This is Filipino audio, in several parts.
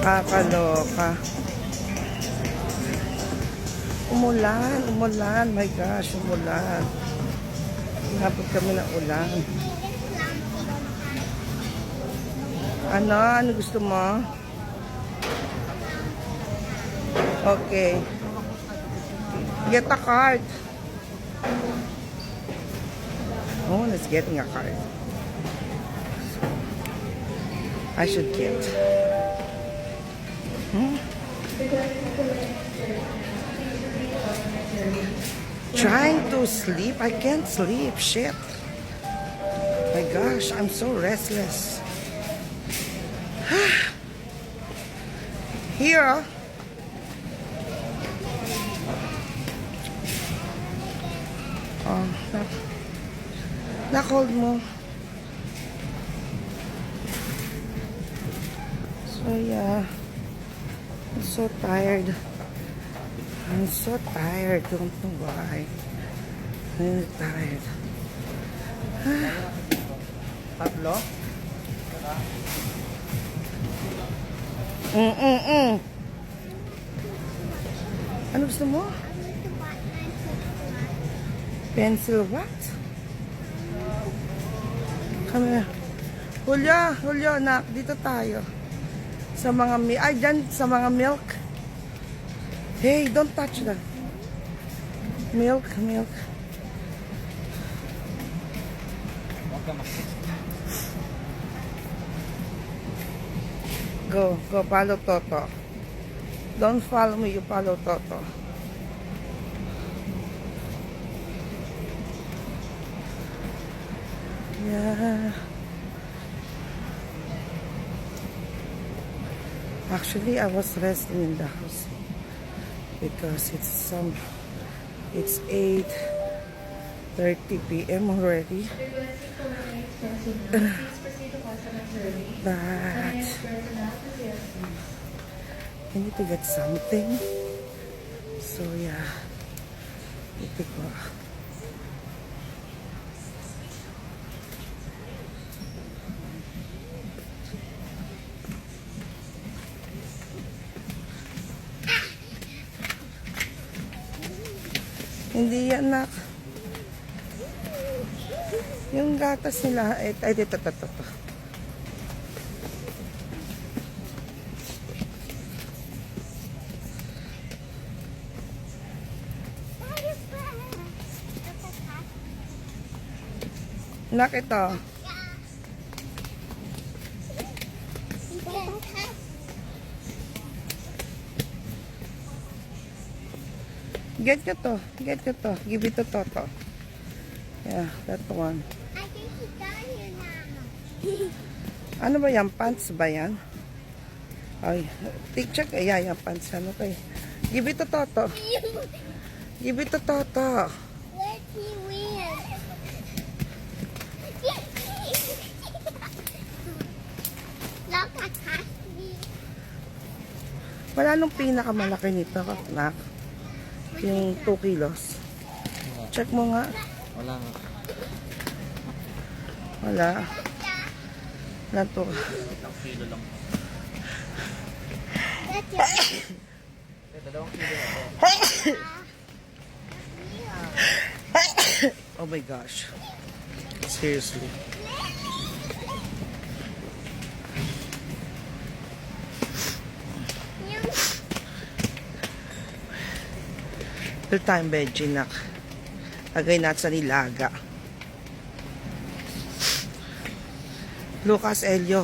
Kakaloka. Umulan. My gosh, umulan. Inabot kami ng ulan. Ano gusto mo? Okay. Get a card. Oh, let's getting a card. I should get. Trying to sleep. I can't sleep. Shit. My gosh, I'm so restless. Here. Oh, na-cold mo. So yeah, I'm so tired. Don't know why. I'm tired. Tatlo? Ano gusto mo? Pencil what? Come here. Julio, anak, dito tayo. Sa mga dyan, sa mga milk. Hey, don't touch that. Milk. Go, follow Toto. Don't follow me, you follow Toto. Yeah. Actually, I was resting in the house because it's 8:30 p.m. already. But I need to get something. So yeah, ito ko. Hindi yan, nak. Yung gatas nila, ay dito. Nak, ito. Get nyo to. Give it to Toto. Yeah, that one. I think he's down here now. Ano ba yan? Pants ba yan? Ay, check. Yeah, yung pants. Ano kay? Give it to Toto. Give it to Toto. Where's he win? Look at Husky. Wala nung pinakamalaki nito, nak. Yung 2 kilos. Check mo nga. Wala nga. Wala to. Isang kilo lang. Dalawang kilo na to. Oh my gosh. Seriously. Full time veggie, nak. Lagay natin sa nilaga. Lucas Elio.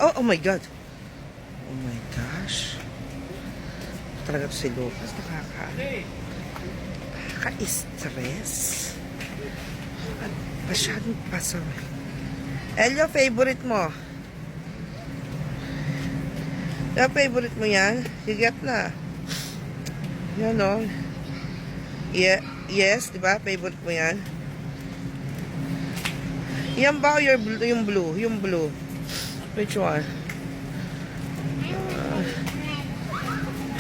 Oh my God. Oh my gosh. Talaga to si Lucas. Nakaka-stress. At masyadong pasok. Elio, favorite mo? Yung favorite mo yan? Sigat na. Yan o. Yeah, yes, diba? Favorite mo yan? Yan ba yung blue? Yung blue. Which one?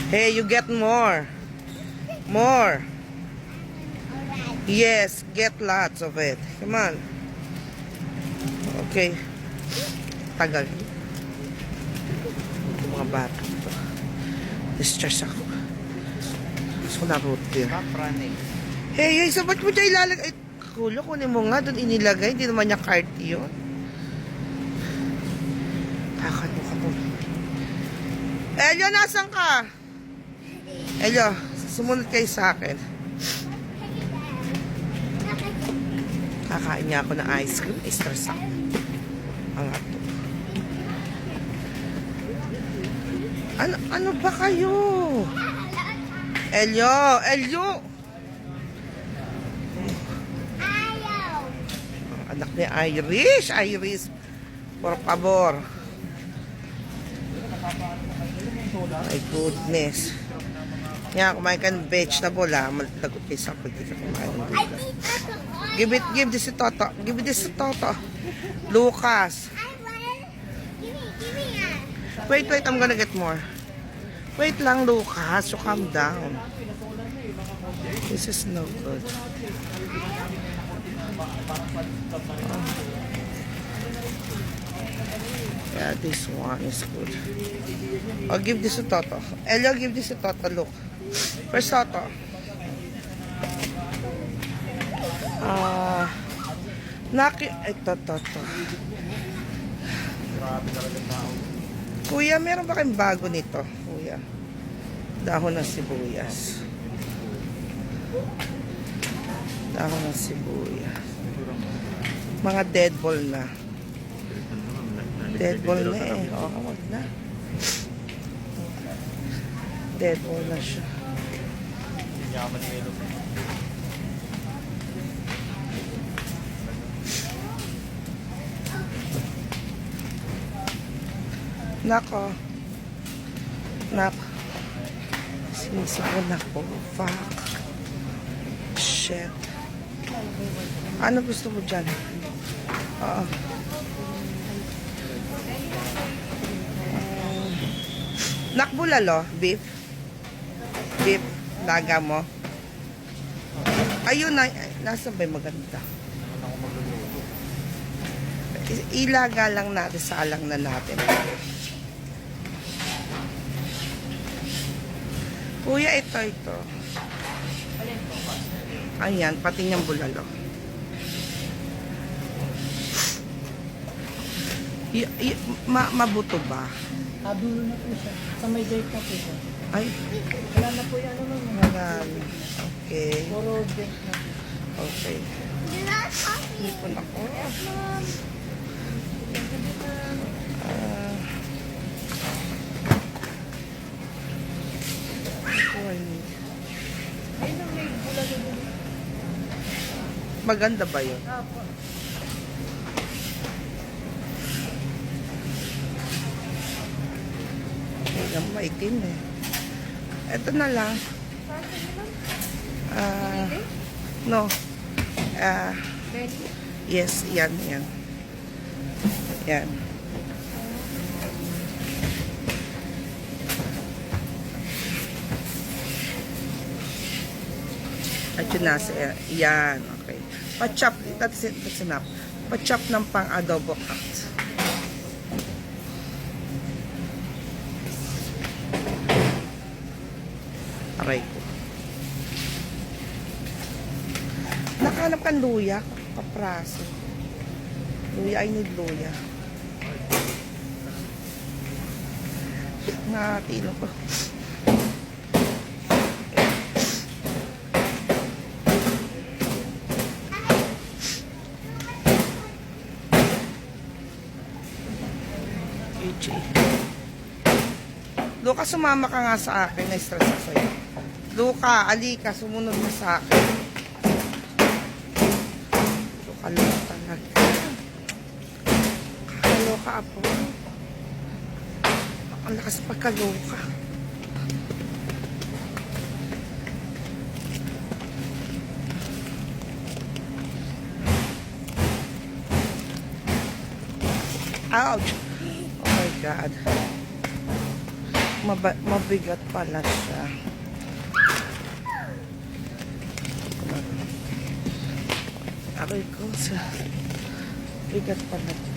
Hey, you get more. More. Yes, get lots of it. Come on. Okay. Tagal. Mga bata to. Distress ako. Gusto ko na root beer. Stop running. Hey, sa ba't mo dyan ilalagay? Ay, kulo, kunin mo nga. Doon inilagay. Hindi naman niya cart yun. Kakano ka po. Elio, nasan ka? Elio, sumunod kayo sa akin. Kakain niya ako ng ice cream. Stress ako. Ang ato. Ano ba kayo? Elio! Elio! Ayaw. Ang anak ni Irish. Iris. Por favor. My goodness. Yan, kumain ka ng vegetable ha. Malalagot kayo sa pagkita kumain ng I gulay. think that's an oil. Give this to Toto. Give this to Toto. Lucas. I want. Give me that. Wait, I'm gonna get more. Wait lang, Lucas. So calm down. This is no good. Yeah, this one is good. I'll give this to Toto. Elio, give this to Toto. Look. First Toto. Ito, Toto. Kuya, meron ba kayong bago nito? Kuya. Dahon ng sibuyas. Dahon ng sibuyas. Mga dead ball na. Dead ball na eh. Oo, wag na. Dead ball na siya. Yaman ni Melo. Nako. Nako. Sinisipon ako. Fuck. Shit. Ano gusto mo dyan? Oo. Nakbulalo, beef. Beef, laga mo. Ayun na, nasa ba yung maganda? Ilaga lang natin, salang na natin. Kuya, ito. Ayan, pati niyang bulalo. Mabuto ba? Dulo na po siya. Sa may date na po siya. Ay, Wala na po yan naman. ayan. Okay. Puro date na. Okay. Not coffee. Ipon ako. Mom. Ah. Ayun ang may bulalo doon. Maganda ba yun? Apo. Yung maitim eh. Ito na lang. No. Ready? Yes, yan. Yan. At yun nasa, yan, okay. Pa-chop, that's enough. Pa-chop ng pang-adobo cut. Aray ko. Nakahanap kang luya, kapraso. Luya, I need luya. Nakatilo ko. AJ. Luka, sumama ka nga sa akin. Na-stress ako sa'yo. Luka, alika, sumunod mo sa akin. Luka talaga. Kakaloka apo. Ang lakas pagkaloka. Ouch! Oh my God. Mabigat pala siya. Aray ko sa bigat pala.